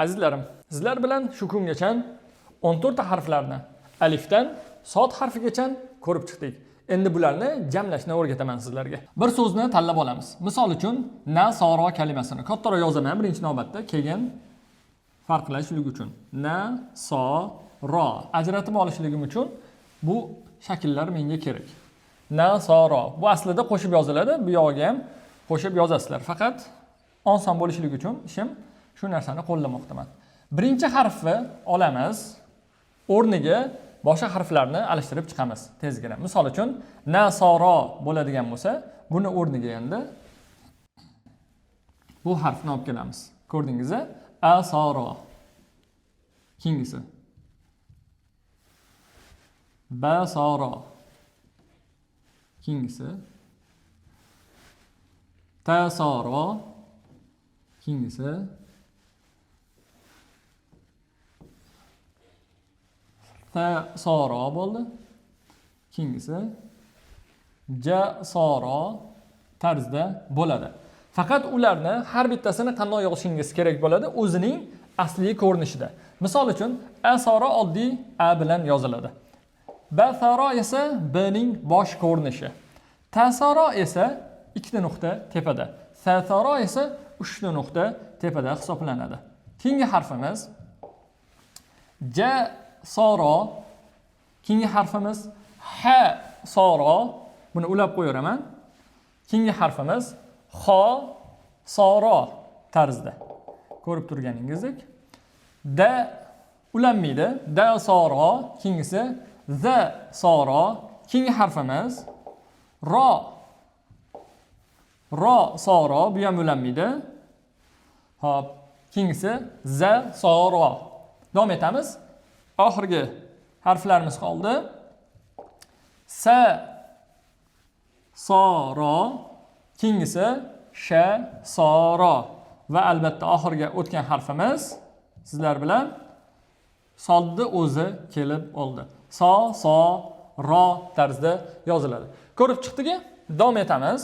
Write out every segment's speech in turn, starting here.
Azizlarim, sizlar bilan shu kungacha 14 ta harflarni alifdan sod harfigacha ko'rib chiqdik. Endi bularni jamlashni o'rgataman sizlarga. Bir so'zni tanlab olamiz. Misol uchun nasoro kalimasini kattaroq yozaman birinchi navbatda, keyin farqlashlik uchun nasoro ajratib olishligim uchun bu shakllar menga kerak. Nasoro bu aslida qo'shib yoziladi, bu yog'iga ham qo'shib yozasizlar. Faqat oson bo'lishligi uchun ishim shu narsani qo'llamoqdaman. Birinchi harfni olamiz, o'rniga boshqa harflarni alishtirib chiqamiz tezgina. Misol uchun nasoro bo'ladigan bo'lsa, buni o'rniga endi bu harfni olib kelamiz. Ko'rdingizmi? Asoro. Keyingisi basoro. Keyingisi tasoro. Keyingisi tasoro bo'ldi. Keyingisi jasoro tarzda bo'ladi. Faqat ularni har bittasini qanday yozishingiz kerak bo'ladi o'zining asli ko'rinishida. Misol uchun asoro oddiy a bilan yoziladi. Basoro esa b ning bosh ko'rinishi. Tasoro esa ikkita nuqta tepada. Tasoro esa 3 ta nuqta tepada hisoblanadi. Keyingi harfimiz ja soro. Keyingi harfimiz ha soro. Buni ulab qo'yiraman. Keyingi harfimiz xo soro tarzda. Ko'rib turganingizdek. Da ulanmaydi. Da soro. Keyingisi za soro. Keyingi harfimiz ro. Ro soro. Bu ham ulanmaydi. Hop. Keyingisi za soro. Davom etamiz. Oxirgi harflarimiz qoldi. Sa soro. Keyingisi sha soro. Va albatta oxirga o'tgan harfimiz sizlar bilan sodni o'zi kelib oldi. So ro tarzda yoziladi. Ko'rib chiqdiki, davom etamiz.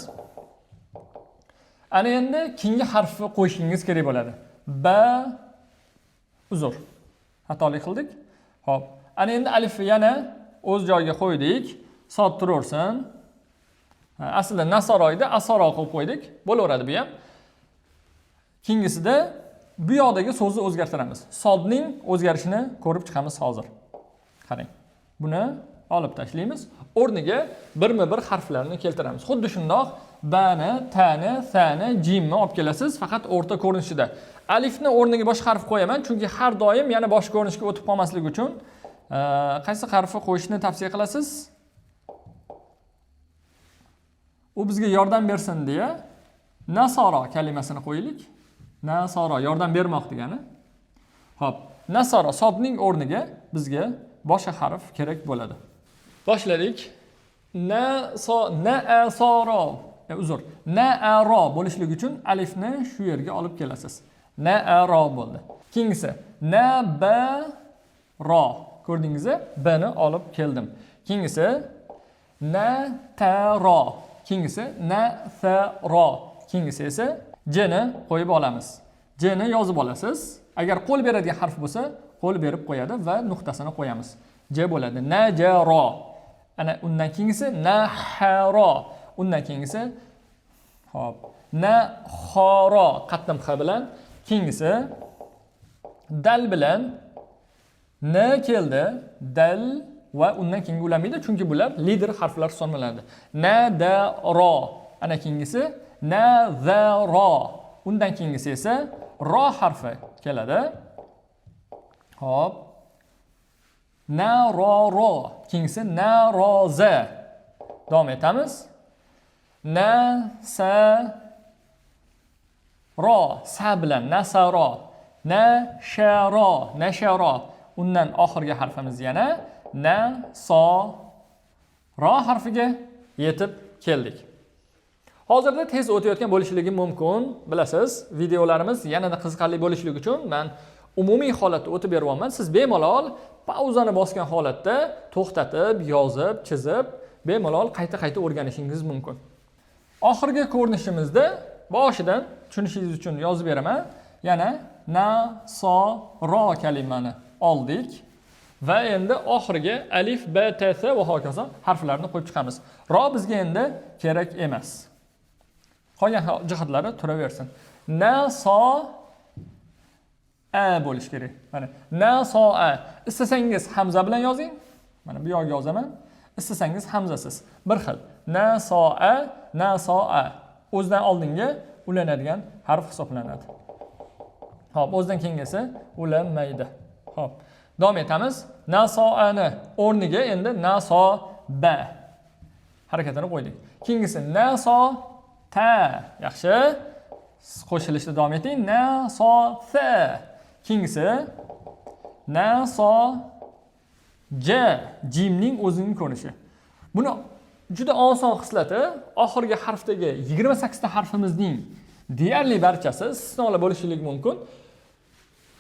Ana endi keyingi harfni qo'yishingiz kerak bo'ladi. Ba uzr. Xatolik qildik. Hop. Ana endi alifni yana o'z joyiga qo'ydik. Sod turaversin. Aslida nasoro edi, asoro qilib qo'ydik. Bo'laveradi bu ham. Keyingisida bu yoqdagi so'zni o'zgartiramiz. Sodning o'zgarishini ko'rib chiqamiz hozir. Qarang. Buni olib tashlaymiz. O'rniga birma-bir harflarni keltiramiz. Xuddi shundoq bani, tani, sani, jimni olib kelasiz, faqat o'rta ko'rinishida. Alifni o'rniga boshqa harf qo'yaman, chunki har doim yana boshqa ko'rinishga o'tib qolmasligi uchun qaysi harfni qo'yishni tavsiya qilasiz? U bizga yordam bersin deya nasoro kalimasini qo'yaylik. Nasoro yordam bermoq degani. Hop, nasoro sodning o'rniga bizga boshqa harf kerak bo'ladi. Boshladik. Naasoro. Uzr. Naaro bo'lishligi uchun alifni shu yerga olib kelasiz. Naaro bo'ldi. Keyingisi nabaro. Ko'rdingizmi? B ni olib keldim. Keyingisi nataro. Keyingisi nasaro. Keyingisi esa j ni qo'yib olamiz. J ni yozib olasiz. Agar qo'l beradigan harf bo'lsa, qo'l berib qo'yadi va nuqtasini qo'yamiz. J bo'ladi. Najaro. Ana undan keyingisi naharo. Undan keyingisi hop, nahoro qatlam x bilan. Keyingisi dal bilan n keldi. Dal va undan keyingi ulanmaydi, chunki bular lider harflar hisoblanadi. Nadaro. Ana keyingisi nazaro. Undan keyingisi esa ro harfi keladi. Hop. Naroro. Keyingisi naroza. Davom etamiz. Nasaro. Sa bilan nasaro. Nasharo. Nasharo. Undan oxirgi harfimiz yana ro harfiga yetib keldik. Hozirda tez o'tayotgan bo'lishligi mumkin, bilasiz. Videolarimiz yanada qiziqarli bo'lishligi uchun men umumiy holatda o'tib beryapman. Siz bemalol pauzani bosgan holatda to'xtatib, yozib, chizib, bemalol qayta-qayta o'rganishingiz mumkin. Oxirgi ko'rinishimizda boshidan tushunishingiz uchun yozib beraman. Yana na, so, ro kalimani oldik. Va endi oxiriga alif, b, t, s va hokazo harflarni qo'yib chiqamiz. Ro bizga endi kerak emas. Qolgan jihatlari turaversin. Na, so, a bo'lish kerak. Mana na, so, a. Istasangiz hamza bilan yozing. Mana bu yerga yozaman. Istasangiz hamzasiz. Bir xil. Na, so, a, na, so, a. O'zidan oldinga ulanadigan harf hisoblanadi. Xo'p, o'zidan keyingisi ulanmaydi. Xo'p. Davom etamiz. Na, so, ani o'rniga endi na, so, ba harakatini qo'ydik. Keyingisi na, so, ta. Yaxshi. Qo'shilishda davom eting. Na, so, sa. Keyingisi na, so, ja. Jimning o'zining ko'rinishi. Buni juda oson xislati. Oxirgi harfdagi 28 ta harfimizning deyarli barchasi istisnolar bo'lishligi mumkin.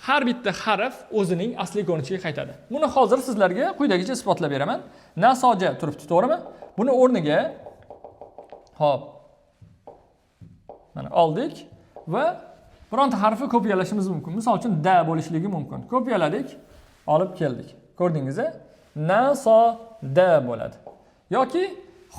Har bitta harf o'zining asli ko'rinishiga qaytadi. Buni hozir sizlarga quyidagicha isbotlab beraman. Na, so, ja turibdi, to'g'rimi? Buni o'rniga hop mana oldik va bironta harfi kopiyalashimiz mumkin. Misol uchun da bo'lishligi mumkin. Kopiyaladik, olib keldik. Ko'rdingizmi? Na, so, da bo'ladi. Yoki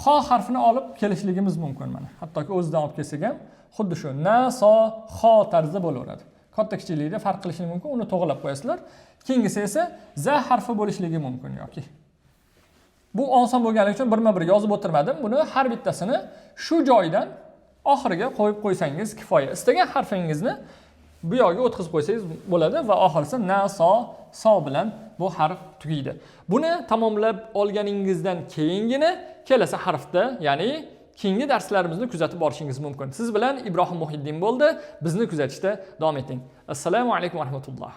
xo harfini olib kelishligimiz mumkin mana. Hattoki o'zidan olib kelsak ham xuddi shu na, so, xo tarzda bo'laveradi. Katta kichiklikda farq qilishligi mumkin. Uni to'g'rilab qo'yasizlar. Keyingisi esa za harfi bo'lishligi mumkin yoki. Bu oson bo'lganligi uchun birma-bir yozib o'tirmadim. Buni har bittasini shu joydan oxiriga qo'yib qo'ysangiz kifoya. Istagan harfingizni bu yo'lga o'tkazib qo'ysangiz bo'ladi va oxirisi na, so bilan bu harf tugaydi. Buni tamomlab olganingizdan keyingina kelasi harfda, ya'ni keyingi darslarimizni kuzatib borishingiz mumkin. Siz bilan Ibrohim Muhiddin bo'ldi. Bizni kuzatishda davom eting. Assalomu alaykum va rahmatulloh.